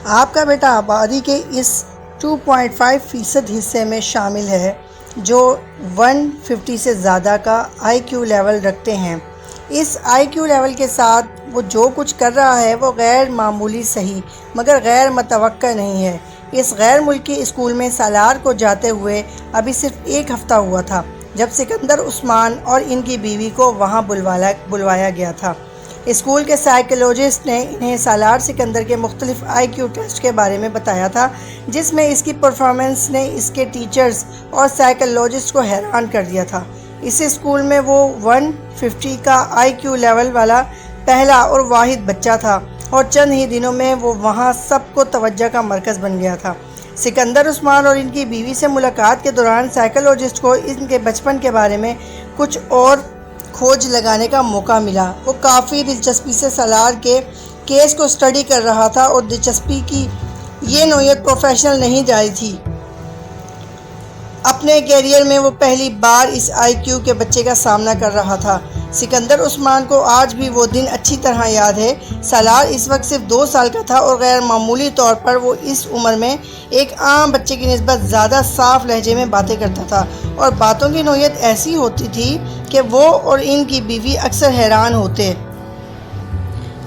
آپ کا بیٹا آبادی کے اس 2.5% حصے میں شامل ہے جو 150 سے زیادہ کا آئی کیو لیول رکھتے ہیں۔ اس آئی کیو لیول کے ساتھ وہ جو کچھ کر رہا ہے وہ غیر معمولی صحیح مگر غیر متوقع نہیں ہے۔ اس غیر ملکی اسکول میں سالار کو جاتے ہوئے ابھی صرف ایک ہفتہ ہوا تھا جب سکندر عثمان اور ان کی بیوی کو وہاں بلوایا گیا تھا۔ اسکول کے سائیکولوجسٹ نے انہیں سالار سکندر کے مختلف آئی کیو ٹیسٹ کے بارے میں بتایا تھا جس میں اس کی پرفارمنس نے اس کے ٹیچرز اور سائیکولوجسٹ کو حیران کر دیا تھا۔ اس اسکول میں وہ 150 کا آئی کیو لیول والا پہلا اور واحد بچہ تھا اور چند ہی دنوں میں وہ وہاں سب کو توجہ کا مرکز بن گیا تھا۔ سکندر عثمان اور ان کی بیوی سے ملاقات کے دوران سائیکولوجسٹ کو ان کے بچپن کے بارے میں کچھ اور کھوج لگانے کا موقع ملا۔ وہ کافی دلچسپی سے سالار کے کیس کو اسٹڈی کر رہا تھا اور دلچسپی کی یہ نوعیت پروفیشنل نہیں جاری تھی۔ اپنے کیریئر میں وہ پہلی بار اس آئی کیو کے بچے کا سامنا کر رہا تھا۔ سکندر عثمان کو آج بھی وہ دن اچھی طرح یاد ہے۔ سالار اس وقت صرف 2 سال کا تھا اور غیر معمولی طور پر وہ اس عمر میں ایک عام بچے کی نسبت زیادہ صاف لہجے میں باتیں کرتا تھا اور باتوں کی نوعیت ایسی ہوتی تھی کہ وہ اور ان کی بیوی اکثر حیران ہوتے۔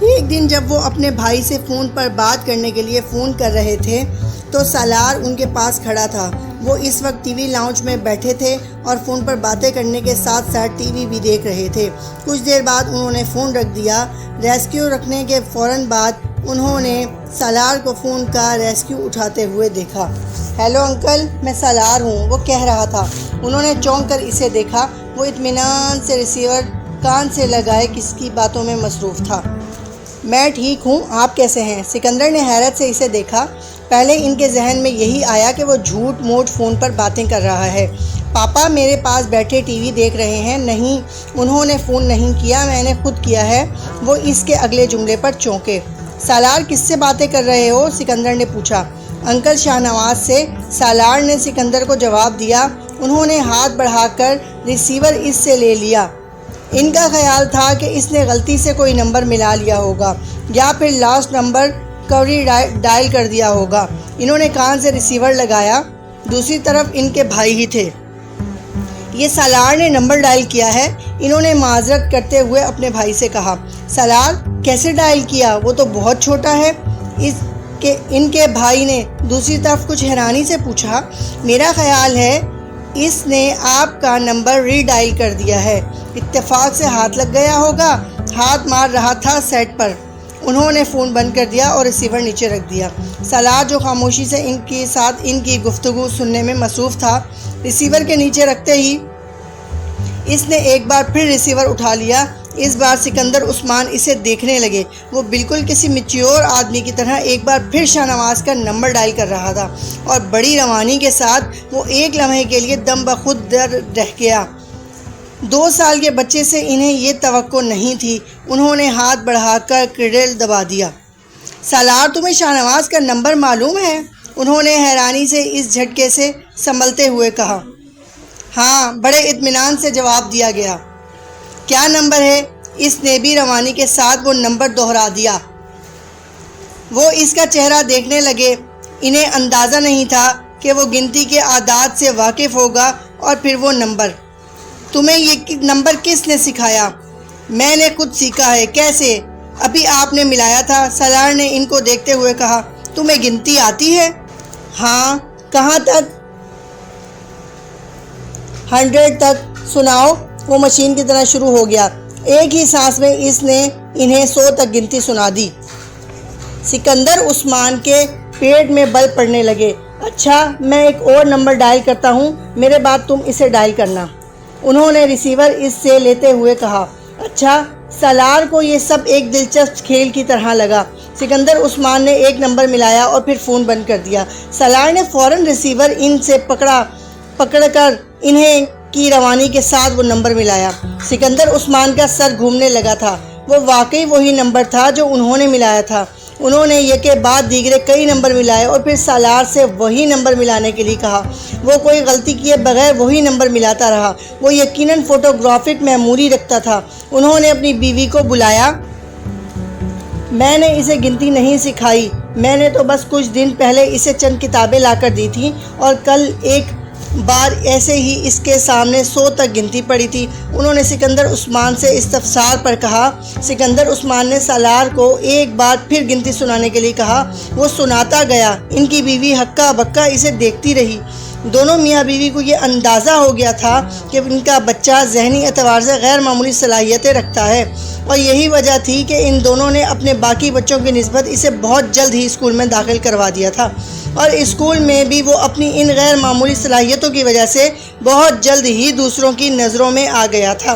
ایک دن جب وہ اپنے بھائی سے فون پر بات کرنے کے لیے فون کر رہے تھے تو سالار ان کے پاس کھڑا تھا۔ وہ اس وقت ٹی وی لاؤنج میں بیٹھے تھے اور فون پر باتیں کرنے کے ساتھ ساتھ ٹی وی بھی دیکھ رہے تھے۔ کچھ دیر بعد انہوں نے فون رکھ دیا۔ ریسکیو رکھنے کے فوراً بعد انہوں نے سالار کو فون کا ریسکیو اٹھاتے ہوئے دیکھا۔ ہیلو انکل، میں سالار ہوں، وہ کہہ رہا تھا۔ انہوں نے چونک کر اسے دیکھا۔ وہ اطمینان سے ریسیور کان سے لگائے کس کی باتوں میں مصروف تھا۔ میں ٹھیک ہوں، آپ کیسے ہیں؟ سکندر نے حیرت سے اسے دیکھا۔ پہلے ان کے ذہن میں یہی آیا کہ وہ جھوٹ موٹ فون پر باتیں کر رہا ہے۔ پاپا میرے پاس بیٹھے ٹی وی دیکھ رہے ہیں۔ نہیں، انہوں نے فون نہیں کیا، میں نے خود کیا ہے۔ وہ اس کے اگلے جملے پر چونکے۔ سالار کس سے باتیں کر رہے ہو؟ سکندر نے پوچھا۔ انکل شاہ نواز سے، سالار نے سکندر کو جواب دیا۔ انہوں نے ہاتھ بڑھا کر ریسیور اس سے لے لیا۔ ان کا خیال تھا کہ اس نے غلطی سے کوئی نمبر ملا لیا ہوگا یا پھر لاسٹ نمبر کوری ڈائل کر دیا ہوگا۔ انہوں نے کان سے ریسیور لگایا۔ دوسری طرف ان کے بھائی ہی تھے۔ یہ سالار نے نمبر ڈائل کیا ہے، انہوں نے معذرت کرتے ہوئے اپنے بھائی سے کہا۔ سالار کیسے ڈائل کیا؟ وہ تو بہت چھوٹا ہے، ان کے بھائی نے دوسری طرف کچھ حیرانی سے پوچھا۔ میرا خیال ہے اس نے آپ کا نمبر ری ڈائل کر دیا ہے، اتفاق سے ہاتھ لگ گیا ہوگا۔ ہاتھ مار رہا تھا سیٹ پر۔ انہوں نے فون بند کر دیا اور ریسیور نیچے رکھ دیا۔ سالار جو خاموشی سے ان کے ساتھ ان کی گفتگو سننے میں مصروف تھا، ریسیور کے نیچے رکھتے ہی اس نے ایک بار پھر ریسیور اٹھا لیا۔ اس بار سکندر عثمان اسے دیکھنے لگے۔ وہ بالکل کسی میچیور آدمی کی طرح ایک بار پھر شاہ نواز کا نمبر ڈائل کر رہا تھا اور بڑی روانی کے ساتھ وہ ایک لمحے کے لیے دم بخود رہ گیا۔ 2 سال کے بچے سے انہیں یہ توقع نہیں تھی۔ انہوں نے ہاتھ بڑھا کر کیڈل دبا دیا۔ سالار تمہیں شاہ نواز کا نمبر معلوم ہے؟ انہوں نے حیرانی سے اس جھٹکے سے سنبھلتے ہوئے کہا۔ ہاں، بڑے اطمینان سے جواب دیا گیا۔ کیا نمبر ہے؟ اس نے بھی روانی کے ساتھ وہ نمبر دہرا دیا۔ وہ اس کا چہرہ دیکھنے لگے۔ انہیں اندازہ نہیں تھا کہ وہ گنتی کے اعداد سے واقف ہوگا اور پھر وہ نمبر۔ تمہیں یہ نمبر کس نے سکھایا؟ میں نے خود سیکھا ہے۔ کیسے؟ ابھی آپ نے ملایا تھا۔ سالار نے ان کو دیکھتے ہوئے کہا۔ تمہیں گنتی آتی ہے؟ ہاں۔ کہاں تک؟ 100 تک۔ سناؤ۔ وہ مشین کی طرح شروع ہو گیا۔ ایک ہی سانس میں اس نے انہیں 100 تک گنتی سنا دی۔ سکندر عثمان کے پیٹ میں بل پڑنے لگے۔ اچھا، میں ایک اور نمبر ڈائل کرتا ہوں، میرے بعد تم اسے ڈائل کرنا، انہوں نے ریسیور اس سے لیتے ہوئے کہا۔ اچھا۔ سالار کو یہ سب ایک دلچسپ کھیل کی طرح لگا۔ سکندر عثمان نے ایک نمبر ملایا اور پھر فون بند کر دیا۔ سالار نے فوراً ریسیور ان سے پکڑ کر انہیں کی روانی کے ساتھ وہ نمبر ملایا۔ سکندر عثمان کا سر گھومنے لگا تھا۔ وہ واقعی وہی نمبر تھا جو انہوں نے ملایا تھا۔ انہوں نے یہ کے بعد دیگرے کئی نمبر ملائے اور پھر سالار سے وہی نمبر ملانے کے لیے کہا۔ وہ کوئی غلطی کیے بغیر وہی نمبر ملاتا رہا۔ وہ یقیناً فوٹوگرافک میموری رکھتا تھا۔ انہوں نے اپنی بیوی کو بلایا میں نے اسے گنتی نہیں سکھائی، میں نے تو بس کچھ دن پہلے اسے چند کتابیں لا کر دی تھیں اور کل ایک بار ایسے ہی اس کے سامنے 100 تک گنتی پڑی تھی۔ انہوں نے سکندر عثمان سے استفسار پر کہا۔ سکندر عثمان نے سالار کو ایک بار پھر گنتی سنانے کے لیے کہا۔ وہ سناتا گیا۔ ان کی بیوی ہکا بکا اسے دیکھتی رہی۔ دونوں میاں بیوی کو یہ اندازہ ہو گیا تھا کہ ان کا بچہ ذہنی اعتبار سے غیر معمولی صلاحیتیں رکھتا ہے، اور یہی وجہ تھی کہ ان دونوں نے اپنے باقی بچوں کی نسبت اسے بہت جلد ہی اسکول میں داخل کروا دیا تھا، اور اسکول میں بھی وہ اپنی ان غیر معمولی صلاحیتوں کی وجہ سے بہت جلد ہی دوسروں کی نظروں میں آ گیا تھا۔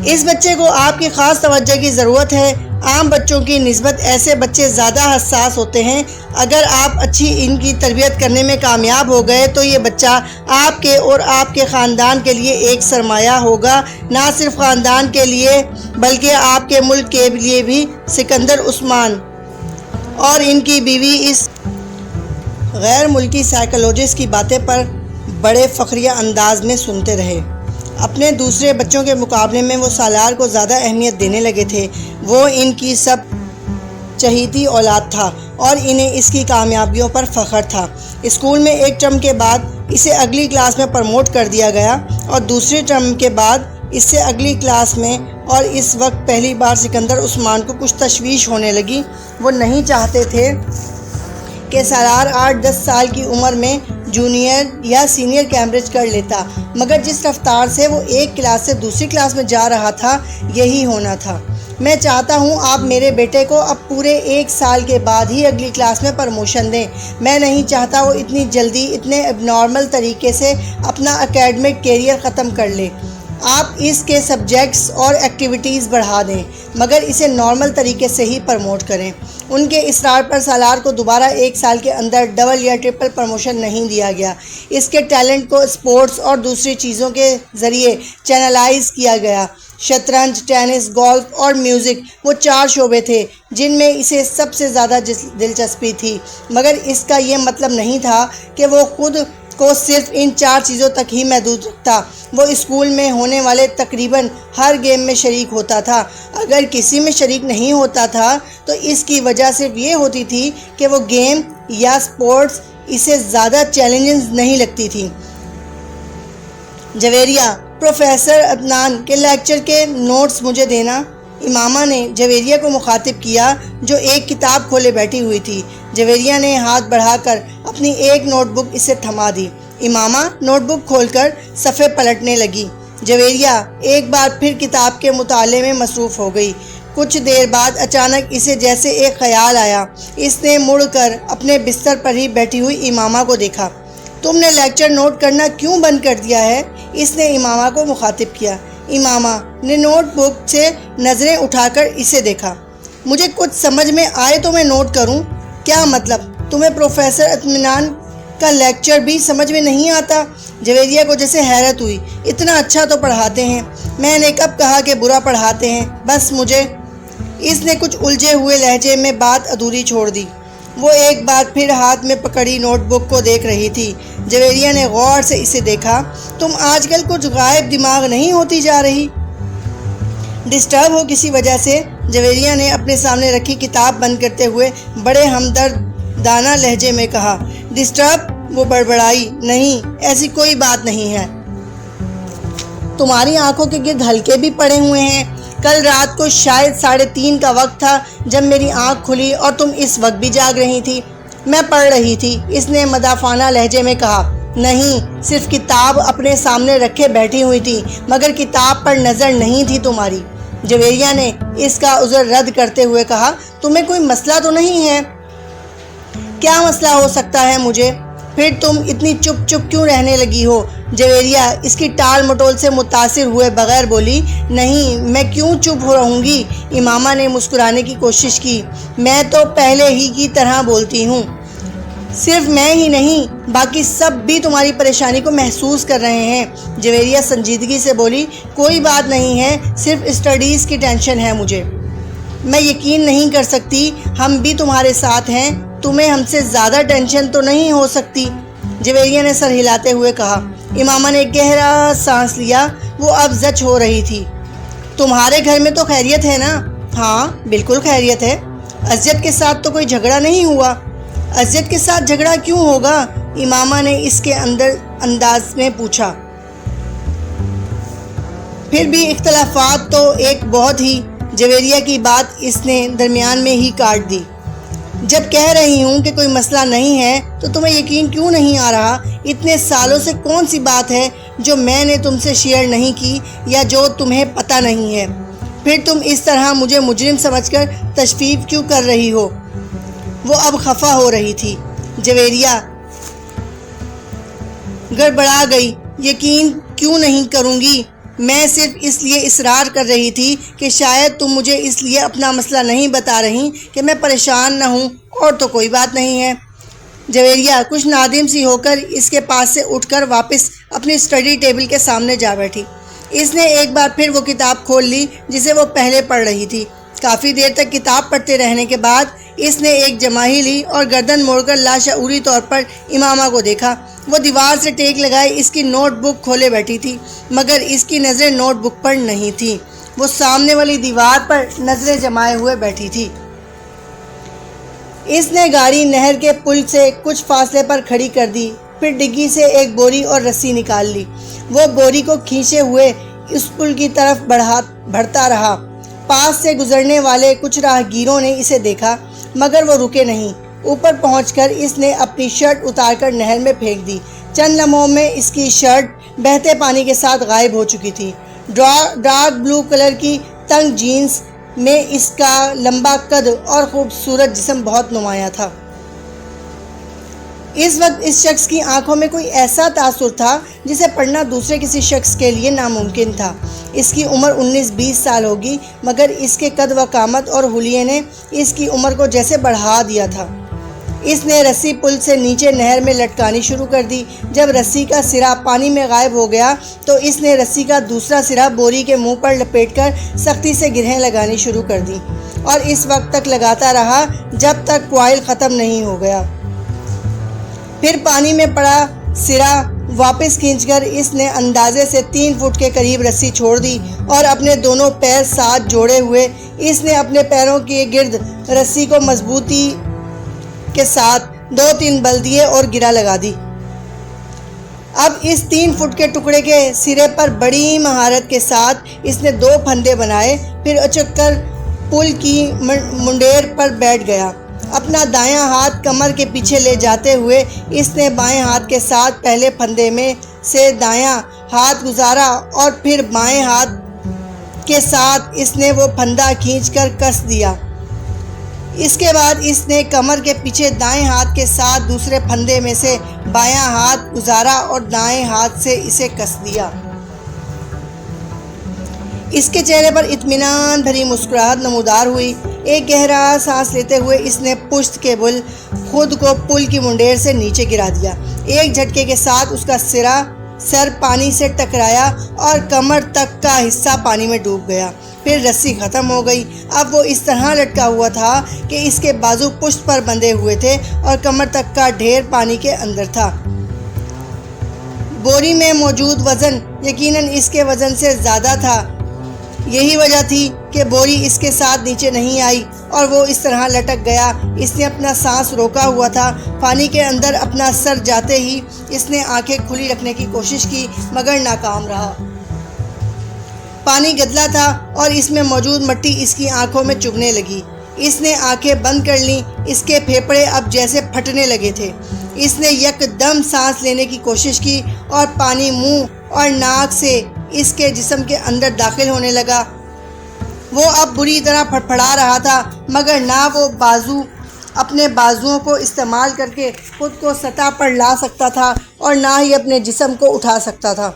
اس بچے کو آپ کی خاص توجہ کی ضرورت ہے۔ عام بچوں کی نسبت ایسے بچے زیادہ حساس ہوتے ہیں۔ اگر آپ اچھی ان کی تربیت کرنے میں کامیاب ہو گئے تو یہ بچہ آپ کے اور آپ کے خاندان کے لیے ایک سرمایہ ہوگا، نہ صرف خاندان کے لیے بلکہ آپ کے ملک کے لیے بھی۔ سکندر عثمان اور ان کی بیوی اس غیر ملکی سائیکالوجسٹ کی باتیں پر بڑے فخریہ انداز میں سنتے رہے۔ اپنے دوسرے بچوں کے مقابلے میں وہ سالار کو زیادہ اہمیت دینے لگے تھے۔ وہ ان کی سب چہیتی اولاد تھا اور انہیں اس کی کامیابیوں پر فخر تھا۔ اسکول میں ایک ٹرم کے بعد اسے اگلی کلاس میں پروموٹ کر دیا گیا اور دوسرے ٹرم کے بعد اس سے اگلی کلاس میں، اور اس وقت پہلی بار سکندر عثمان کو کچھ تشویش ہونے لگی۔ وہ نہیں چاہتے تھے کہ سالار 8-10 سال کی عمر میں جونیئر یا سینئر کیمبرج کر لیتا، مگر جس رفتار سے وہ ایک کلاس سے دوسری کلاس میں جا رہا تھا یہی ہونا تھا۔ میں چاہتا ہوں آپ میرے بیٹے کو اب پورے 1 سال کے بعد ہی اگلی کلاس میں پروموشن دیں۔ میں نہیں چاہتا وہ اتنی جلدی اتنے اب نارمل طریقے سے اپنا اکیڈمک کیریئر ختم کر لے۔ آپ اس کے سبجیکٹس اور ایکٹیویٹیز بڑھا دیں، مگر اسے نارمل طریقے سے ہی پروموٹ کریں۔ ان کے اصرار پر سالار کو دوبارہ 1 سال کے اندر ڈبل یا ٹرپل پروموشن نہیں دیا گیا۔ اس کے ٹیلنٹ کو اسپورٹس اور دوسری چیزوں کے ذریعے چینلائز کیا گیا۔ شطرنج، ٹینس، گولف اور میوزک وہ 4 شعبے تھے جن میں اسے سب سے زیادہ دلچسپی تھی، مگر اس کا یہ مطلب نہیں تھا کہ وہ خود کو صرف ان 4 چیزوں تک ہی محدود رکھتا۔ وہ اسکول میں ہونے والے تقریباً ہر گیم میں شریک ہوتا تھا۔ اگر کسی میں شریک نہیں ہوتا تھا تو اس کی وجہ صرف یہ ہوتی تھی کہ وہ گیم یا سپورٹس اسے زیادہ چیلنجنگ نہیں لگتی تھی۔ جویریہ، پروفیسر عدنان کے لیکچر کے نوٹس مجھے دینا۔ امامہ نے جویریہ کو مخاطب کیا جو ایک کتاب کھولے بیٹھی ہوئی تھی۔ جویریہ نے ہاتھ بڑھا کر اپنی ایک نوٹ بک اسے تھما دی۔ امامہ نوٹ بک کھول کر صفحے پلٹنے لگی۔ جویریہ ایک بار پھر کتاب کے مطالعے میں مصروف ہو گئی۔ کچھ دیر بعد اچانک اسے جیسے ایک خیال آیا۔ اس نے مڑ کر اپنے بستر پر ہی بیٹھی ہوئی امامہ کو دیکھا۔ تم نے لیکچر نوٹ کرنا کیوں بند کر دیا ہے؟ اس نے امامہ کو مخاطب کیا۔ امامہ نے نوٹ بک سے نظریں اٹھا کر اسے دیکھا۔ مجھے کچھ سمجھ میں آئے تو میں نوٹ کروں۔ کیا مطلب؟ تمہیں پروفیسر اطمینان کا لیکچر بھی سمجھ میں نہیں آتا؟ جویریہ کو جیسے حیرت ہوئی۔ اتنا اچھا تو پڑھاتے ہیں، میں نے کب کہا کہ برا پڑھاتے ہیں؟ بس مجھے۔ اس نے کچھ الجھے ہوئے لہجے میں بات ادھوری چھوڑ دی۔ وہ ایک بار پھر ہاتھ میں پکڑی نوٹ بک کو دیکھ رہی تھی۔ جویریہ نے غور سے اسے دیکھا۔ تم آج کل کچھ غائب دماغ نہیں ہوتی جا رہی؟ ڈسٹرب ہو کسی وجہ سے؟ جویریہ نے اپنے سامنے رکھی کتاب بند کرتے ہوئے بڑے ہمدردانہ لہجے میں کہا۔ ڈسٹرب؟ وہ بڑبڑائی۔ نہیں، ایسی کوئی بات نہیں ہے۔ تمہاری آنکھوں کے گرد ہلکے بھی پڑے ہوئے ہیں۔ کل رات کو شاید 3:30 کا وقت تھا جب میری آنکھ کھلی اور تم اس وقت بھی جاگ رہی تھی۔ میں پڑھ رہی تھی، اس نے مدافعانہ لہجے میں کہا۔ نہیں، صرف کتاب اپنے سامنے رکھے بیٹھی ہوئی تھی، مگر کتاب پر نظر نہیں تھی تمہاری۔ جویریہ نے اس کا عذر رد کرتے ہوئے کہا۔ تمہیں کوئی مسئلہ تو نہیں ہے؟ کیا مسئلہ ہو سکتا ہے مجھے؟ پھر تم اتنی چپ چپ کیوں رہنے لگی ہو؟ جویریہ اس کی ٹال مٹول سے متاثر ہوئے بغیر بولی۔ نہیں، میں کیوں چپ ہو رہوں گی؟ امامہ نے مسکرانے کی کوشش کی۔ میں تو پہلے ہی کی طرح بولتی ہوں۔ صرف میں ہی نہیں، باقی سب بھی تمہاری پریشانی کو محسوس کر رہے ہیں۔ جویریہ سنجیدگی سے بولی۔ کوئی بات نہیں ہے، صرف اسٹڈیز کی ٹینشن ہے مجھے۔ میں یقین نہیں کر سکتی، ہم بھی تمہارے ساتھ ہیں، تمہیں ہم سے زیادہ ٹینشن تو نہیں ہو سکتی؟ جویریہ نے سر ہلاتے ہوئے کہا۔ امامہ نے گہرا سانس لیا۔ وہ اب زچ ہو رہی تھی۔ تمہارے گھر میں تو خیریت ہے نا؟ ہاں بالکل خیریت ہے، اذیت کے ساتھ تو کوئی جھگڑا نہیں ہوا۔ اذیت کے ساتھ جھگڑا کیوں ہوگا؟ امامہ نے اس کے انداز میں پوچھا۔ پھر بھی اختلافات تو ایک بہت ہی، جویریہ کی بات اس نے درمیان میں ہی کاٹ دی۔ جب کہہ رہی ہوں کہ کوئی مسئلہ نہیں ہے تو تمہیں یقین کیوں نہیں آ رہا؟ اتنے سالوں سے کون سی بات ہے جو میں نے تم سے شیئر نہیں کی یا جو تمہیں پتہ نہیں ہے؟ پھر تم اس طرح مجھے مجرم سمجھ کر تشفیف کیوں کر رہی ہو؟ وہ اب خفا ہو رہی تھی۔ جویریہ گڑبڑا گئی۔ یقین کیوں نہیں کروں گی؟ میں صرف اس لیے اصرار کر رہی تھی کہ شاید تم مجھے اس لیے اپنا مسئلہ نہیں بتا رہی کہ میں پریشان نہ ہوں، اور تو کوئی بات نہیں ہے۔ جویریہ کچھ نادم سی ہو کر اس کے پاس سے اٹھ کر واپس اپنی اسٹڈی ٹیبل کے سامنے جا بیٹھی۔ اس نے ایک بار پھر وہ کتاب کھول لی جسے وہ پہلے پڑھ رہی تھی۔ کافی دیر تک کتاب پڑھتے رہنے کے بعد اس نے ایک جماہی لی اور گردن موڑ کر لاشعوری طور پر امامہ کو دیکھا۔ وہ دیوار سے ٹیک لگائے اس کی نوٹ بک کھولے بیٹھی تھی، مگر اس کی نظریں نوٹ بک پر نہیں تھی۔ وہ سامنے والی دیوار پر نظریں جمائے ہوئے بیٹھی تھی۔ اس نے گاڑی نہر کے پل سے کچھ فاصلے پر کھڑی کر دی، پھر ڈگی سے ایک بوری اور رسی نکال لی۔ وہ بوری کو کھینچے ہوئے اس پل کی طرف بڑھتا رہا۔ پاس سے گزرنے والے کچھ راہگیروں نے اسے دیکھا، مگر وہ رکے نہیں۔ اوپر پہنچ کر اس نے اپنی شرٹ اتار کر نہر میں پھینک دی۔ چند لمحوں میں اس کی شرٹ بہتے پانی کے ساتھ غائب ہو چکی تھی۔ ڈارک بلو کلر کی تنگ جینز میں اس کا لمبا قد اور خوبصورت جسم بہت نمایاں تھا۔ اس وقت اس شخص کی آنکھوں میں کوئی ایسا تاثر تھا جسے پڑھنا دوسرے کسی شخص کے لیے ناممکن تھا۔ اس کی عمر 19-20 سال ہوگی، مگر اس کے قد و قامت اور حلیے نے اس کی عمر کو جیسے بڑھا دیا تھا۔ اس نے رسی پل سے نیچے نہر میں لٹکانی شروع کر دی۔ جب رسی کا سرا پانی میں غائب ہو گیا تو اس نے رسی کا دوسرا سرا بوری کے منہ پر لپیٹ کر سختی سے گرہیں لگانی شروع کر دی، اور اس وقت تک لگاتا رہا جب تک کوائل ختم نہیں ہو گیا۔ پھر پانی میں پڑا سرا واپس کھینچ کر اس نے اندازے سے 3 فٹ کے قریب رسی چھوڑ دی، اور اپنے دونوں پیر ساتھ جوڑے ہوئے اس نے اپنے پیروں کے گرد رسی کو مضبوطی کے ساتھ 2-3 بل دیے اور گرا لگا دی۔ اب اس 3 فٹ کے ٹکڑے کے سرے پر بڑی مہارت کے ساتھ اس نے 2 پھندے بنائے، پھر اچک کر پل کی منڈیر پر بیٹھ گیا۔ اپنا دایاں ہاتھ کمر کے پیچھے لے جاتے ہوئے اس نے بائیں ہاتھ کے ساتھ پہلے پھندے میں سے دایاں ہاتھ گزارا، اور پھر بائیں ہاتھ کے ساتھ اس نے وہ پھندا کھینچ کر کس دیا۔ اس کے بعد اس نے کمر کے پیچھے دائیں ہاتھ کے ساتھ دوسرے پھندے میں سے بایاں ہاتھ گزارا اور دائیں ہاتھ سے اسے کس دیا۔ اس کے چہرے پر اطمینان بھری مسکراہٹ نمودار ہوئی۔ ایک گہرا سانس لیتے ہوئے اس نے پشت کے بل خود کو پل کی منڈیر سے نیچے گرا دیا۔ ایک جھٹکے کے ساتھ اس کا سر پانی سے ٹکرایا اور کمر تک کا حصہ پانی میں ڈوب گیا۔ پھر رسی ختم ہو گئی۔ اب وہ اس طرح لٹکا ہوا تھا کہ اس کے بازو پشت پر بندھے ہوئے تھے اور کمر تک کا ڈھیر پانی کے اندر تھا۔ بوری میں موجود وزن یقیناً اس کے وزن سے زیادہ تھا۔ یہی وجہ تھی کہ بوری اس کے ساتھ نیچے نہیں آئی اور وہ اس طرح لٹک گیا۔ اس نے اپنا سانس روکا ہوا تھا۔ پانی کے اندر اپنا سر جاتے ہی اس نے آنکھیں کھلی رکھنے کی کوشش کی، مگر ناکام رہا۔ پانی گدلا تھا اور اس میں موجود مٹی اس کی آنکھوں میں چبھنے لگی۔ اس نے آنکھیں بند کر لیں۔ اس کے پھیپھڑے اب جیسے پھٹنے لگے تھے۔ اس نے یک دم سانس لینے کی کوشش کی اور پانی منہ اور ناک سے اس کے جسم کے اندر داخل ہونے لگا۔ وہ اب بری طرح پھڑپڑا رہا تھا، مگر نہ وہ اپنے بازوؤں کو استعمال کر کے خود کو سطح پر لا سکتا تھا اور نہ ہی اپنے جسم کو اٹھا سکتا تھا۔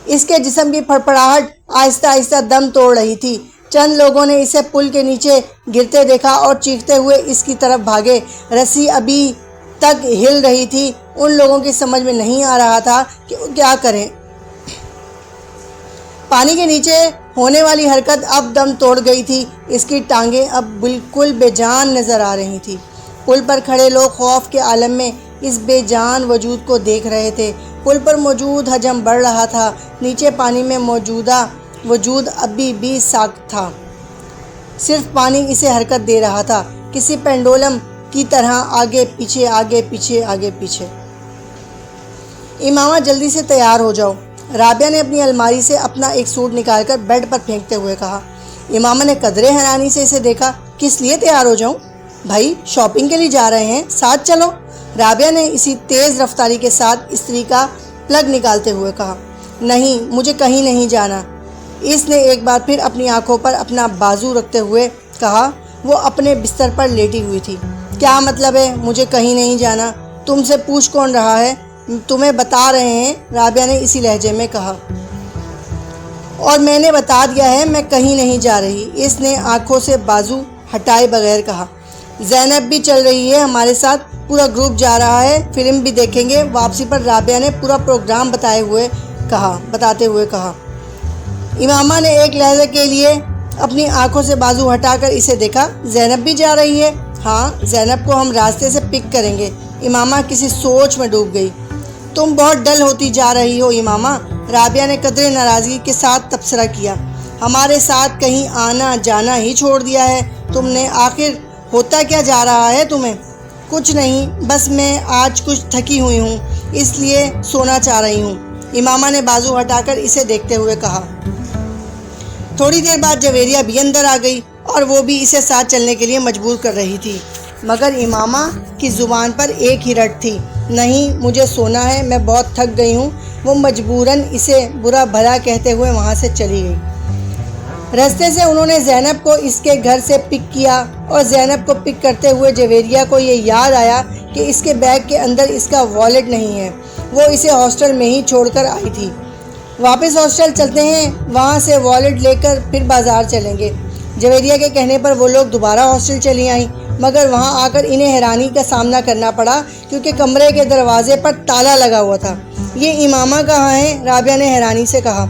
اس کے جسم کی پھڑپڑاہٹ آہستہ آہستہ دم توڑ رہی تھی۔ چند لوگوں نے اسے پل کے نیچے گرتے دیکھا اور چیختے ہوئے اس کی طرف بھاگے۔ رسی ابھی تک ہل رہی تھی۔ ان لوگوں کی سمجھ میں نہیں آ رہا تھا کہ وہ کیا کریں۔ پانی کے نیچے ہونے والی حرکت اب دم توڑ گئی تھی۔ اس کی ٹانگیں اب بالکل بے جان نظر آ رہی تھی۔ پل پر کھڑے لوگ خوف کے عالم میں اس بے جان وجود کو دیکھ رہے تھے۔ پل پر موجود حجم بڑھ رہا تھا۔ نیچے پانی میں موجودہ وجود ابھی بھی ساکت تھا۔ صرف پانی اسے حرکت دے رہا تھا، کسی پینڈولم کی طرح آگے پیچھے آگے پیچھے آگے پیچھے۔ امامہ جلدی سے تیار ہو جاؤ، رابعہ نے اپنی الماری سے اپنا ایک سوٹ نکال کر بیڈ پر پھینکتے ہوئے کہا۔ امامہ نے قدرے حیرانی سے اسے دیکھا۔ کس لیے تیار ہو جاؤں؟ بھائی شاپنگ کے لیے جا رہے ہیں، ساتھ چلو، رابعہ نے اسی تیز رفتاری کے ساتھ استری کا پلگ نکالتے ہوئے کہا۔ نہیں، مجھے کہیں نہیں جانا، اس نے ایک بار پھر اپنی آنکھوں پر اپنا بازو رکھتے ہوئے کہا۔ وہ اپنے بستر پر لیٹی ہوئی تھی۔ کیا مطلب ہے مجھے کہیں نہیں جانا؟ تم سے پوچھ کون رہا ہے؟ تمہیں بتا رہے ہیں، رابعہ نے اسی لہجے میں کہا۔ اور میں نے بتا دیا ہے میں کہیں نہیں جا رہی، اس نے آنکھوں سے بازو ہٹائے بغیر کہا۔ زینب بھی چل رہی ہے ہمارے ساتھ، پورا گروپ جا رہا ہے، فلم بھی دیکھیں گے۔ واپسی پر رابعہ نے پورا پروگرام بتاتے ہوئے کہا۔ امامہ نے ایک لہجے کے لیے اپنی آنکھوں سے بازو ہٹا کر اسے دیکھا۔ زینب بھی جا رہی ہے؟ ہاں، زینب کو ہم راستے سے پک کریں گے۔ امامہ کسی سوچ میں ڈوب گئی۔ تم بہت ڈل ہوتی جا رہی ہو امامہ، رابعہ نے قدرے ناراضگی کے ساتھ تبصرہ کیا۔ ہمارے ساتھ کہیں آنا جانا ہی چھوڑ دیا ہے تم نے، آخر ہوتا کیا جا رہا ہے تمہیں؟ کچھ نہیں، بس میں آج کچھ تھکی ہوئی ہوں، اس لیے سونا چاہ رہی ہوں، امامہ نے بازو ہٹا کر اسے دیکھتے ہوئے کہا۔ تھوڑی دیر بعد جویریہ بھی اندر آ گئی اور وہ بھی اسے ساتھ چلنے کے لیے مجبور کر رہی تھی، مگر امامہ کی زبان پر ایک ہی رٹ تھی، نہیں مجھے سونا ہے، میں بہت تھک گئی ہوں۔ وہ مجبوراً اسے برا بھلا کہتے ہوئے وہاں سے چلی گئی۔ راستے سے انہوں نے زینب کو اس کے گھر سے پک کیا اور زینب کو پک کرتے ہوئے جویریہ کو یہ یاد آیا کہ اس کے بیگ کے اندر اس کا والیٹ نہیں ہے، وہ اسے ہاسٹل میں ہی چھوڑ کر آئی تھی۔ واپس ہاسٹل چلتے ہیں، وہاں سے والیٹ لے کر پھر بازار چلیں گے۔ جویریہ کے کہنے پر وہ لوگ دوبارہ ہاسٹل چلی آئیں، مگر وہاں آ کر انہیں حیرانی کا سامنا کرنا پڑا کیونکہ کمرے کے دروازے پر تالا لگا ہوا تھا۔ یہ امامہ کہاں ہے؟ رابعہ نے حیرانی سے کہا۔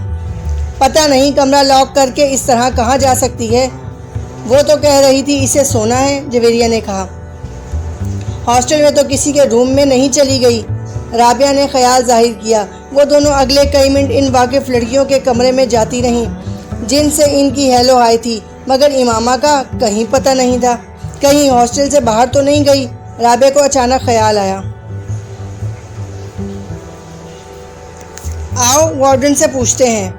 پتہ نہیں، کمرہ لاک کر کے اس طرح کہاں جا سکتی ہے؟ وہ تو کہہ رہی تھی اسے سونا ہے، جویریہ نے کہا۔ ہاسٹل میں تو کسی کے روم میں نہیں چلی گئی، رابعہ نے خیال ظاہر کیا۔ وہ دونوں اگلے کئی منٹ ان واقف لڑکیوں کے کمرے میں جاتی رہیں جن سے ان کی ہیلو ہائی تھی، مگر امامہ کا کہیں پتہ نہیں تھا۔ کہیں ہاسٹل سے باہر تو نہیں گئی؟ رابعہ کو اچانک خیال آیا۔ آؤ وارڈن سے پوچھتے ہیں،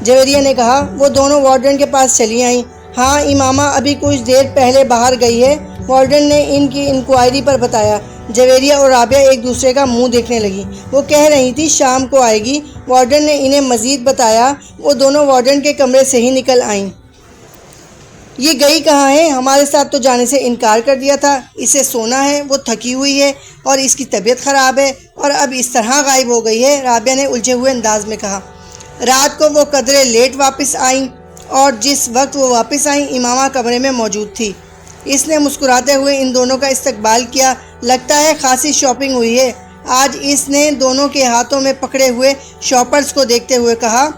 جویریہ نے کہا۔ وہ دونوں وارڈن کے پاس چلی آئیں۔ ہاں، امامہ ابھی کچھ دیر پہلے باہر گئی ہے، وارڈن نے ان کی انکوائری پر بتایا۔ جویریہ اور رابعہ ایک دوسرے کا منہ دیکھنے لگی۔ وہ کہہ رہی تھی شام کو آئے گی، وارڈن نے انہیں مزید بتایا۔ وہ دونوں وارڈن کے کمرے سے ہی نکل آئیں۔ یہ گئی کہاں ہے؟ ہمارے ساتھ تو جانے سے انکار کر دیا تھا، اسے سونا ہے، وہ تھکی ہوئی ہے اور اس کی طبیعت خراب ہے، اور اب اس طرح غائب ہو گئی ہے، رابعہ نے الجھے ہوئے انداز میں کہا۔ رات کو وہ قدرے لیٹ واپس آئیں اور جس وقت وہ واپس آئیں امامہ کمرے میں موجود تھی۔ اس نے مسکراتے ہوئے ان دونوں کا استقبال کیا۔ لگتا ہے خاصی شاپنگ ہوئی ہے آج، اس نے دونوں کے ہاتھوں میں پکڑے ہوئے شاپرز کو دیکھتے ہوئے کہا۔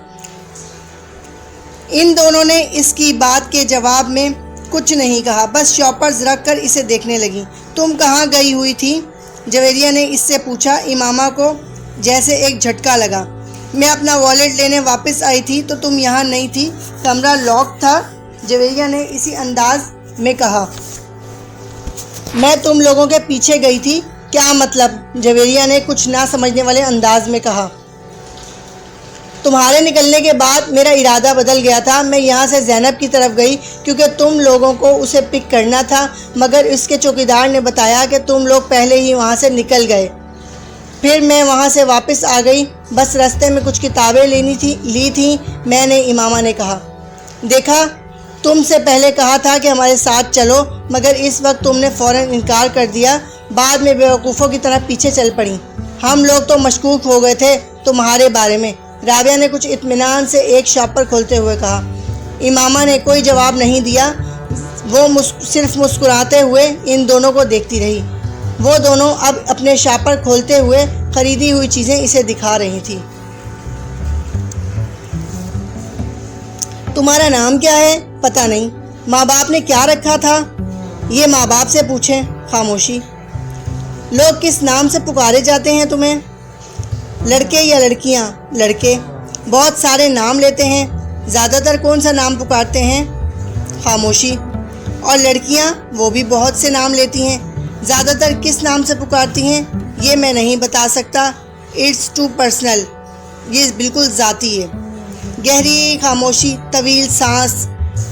ان دونوں نے اس کی بات کے جواب میں کچھ نہیں کہا، بس شاپرز رکھ کر اسے دیکھنے لگیں۔ تم کہاں گئی ہوئی تھی؟ جویریہ نے اس سے پوچھا۔ امامہ کو جیسے ایک جھٹکا لگا۔ میں اپنا والیٹ لینے واپس آئی تھی تو تم یہاں نہیں تھی، کمرہ لاک تھا، جویریہ نے اسی انداز میں کہا۔ میں تم لوگوں کے پیچھے گئی تھی۔ کیا مطلب؟ جویریہ نے کچھ نہ سمجھنے والے انداز میں کہا۔ تمہارے نکلنے کے بعد میرا ارادہ بدل گیا تھا، میں یہاں سے زینب کی طرف گئی کیونکہ تم لوگوں کو اسے پک کرنا تھا، مگر اس کے چوکیدار نے بتایا کہ تم لوگ پہلے ہی وہاں سے نکل گئے، پھر میں وہاں سے واپس آ گئی، بس راستے میں کچھ کتابیں لی تھیں میں نے، امامہ نے کہا۔ دیکھا، تم سے پہلے کہا تھا کہ ہمارے ساتھ چلو، مگر اس وقت تم نے فوراً انکار کر دیا، بعد میں بیوقوفوں کی طرح پیچھے چل پڑی۔ ہم لوگ تو مشکوک ہو گئے تھے تمہارے بارے میں، رابعہ نے کچھ اطمینان سے ایک شاپر کھولتے ہوئے کہا۔ امامہ نے کوئی جواب نہیں دیا، وہ صرف مسکراتے ہوئے ان دونوں کو دیکھتی رہی۔ وہ دونوں اب اپنے شاپر کھولتے ہوئے خریدی ہوئی چیزیں اسے دکھا رہی تھی۔ تمہارا نام کیا ہے؟ پتہ نہیں۔ ماں باپ نے کیا رکھا تھا؟ یہ ماں باپ سے پوچھیں۔ خاموشی۔ لوگ کس نام سے پکارے جاتے ہیں تمہیں؟ لڑکے یا لڑکیاں؟ لڑکے۔ بہت سارے نام لیتے ہیں، زیادہ تر کون سا نام پکارتے ہیں؟ خاموشی. اور لڑکیاں وہ بھی بہت سے نام لیتی ہیں. زیادہ تر کس نام سے پکارتی ہیں یہ میں نہیں بتا سکتا. It's too personal. یہ بالکل ذاتی ہے. گہری خاموشی، طویل سانس،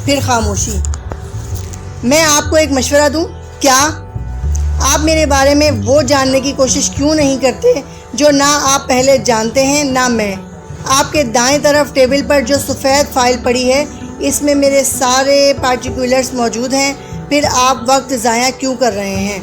پھر خاموشی. میں آپ کو ایک مشورہ دوں؟ کیا؟ آپ میرے بارے میں وہ جاننے کی کوشش کیوں نہیں کرتے جو نہ آپ پہلے جانتے ہیں نہ میں؟ آپ کے دائیں طرف ٹیبل پر جو سفید فائل پڑی ہے اس میں میرے سارے پارٹیکولرز موجود ہیں. پھر آپ وقت ضائع کیوں کر رہے ہیں؟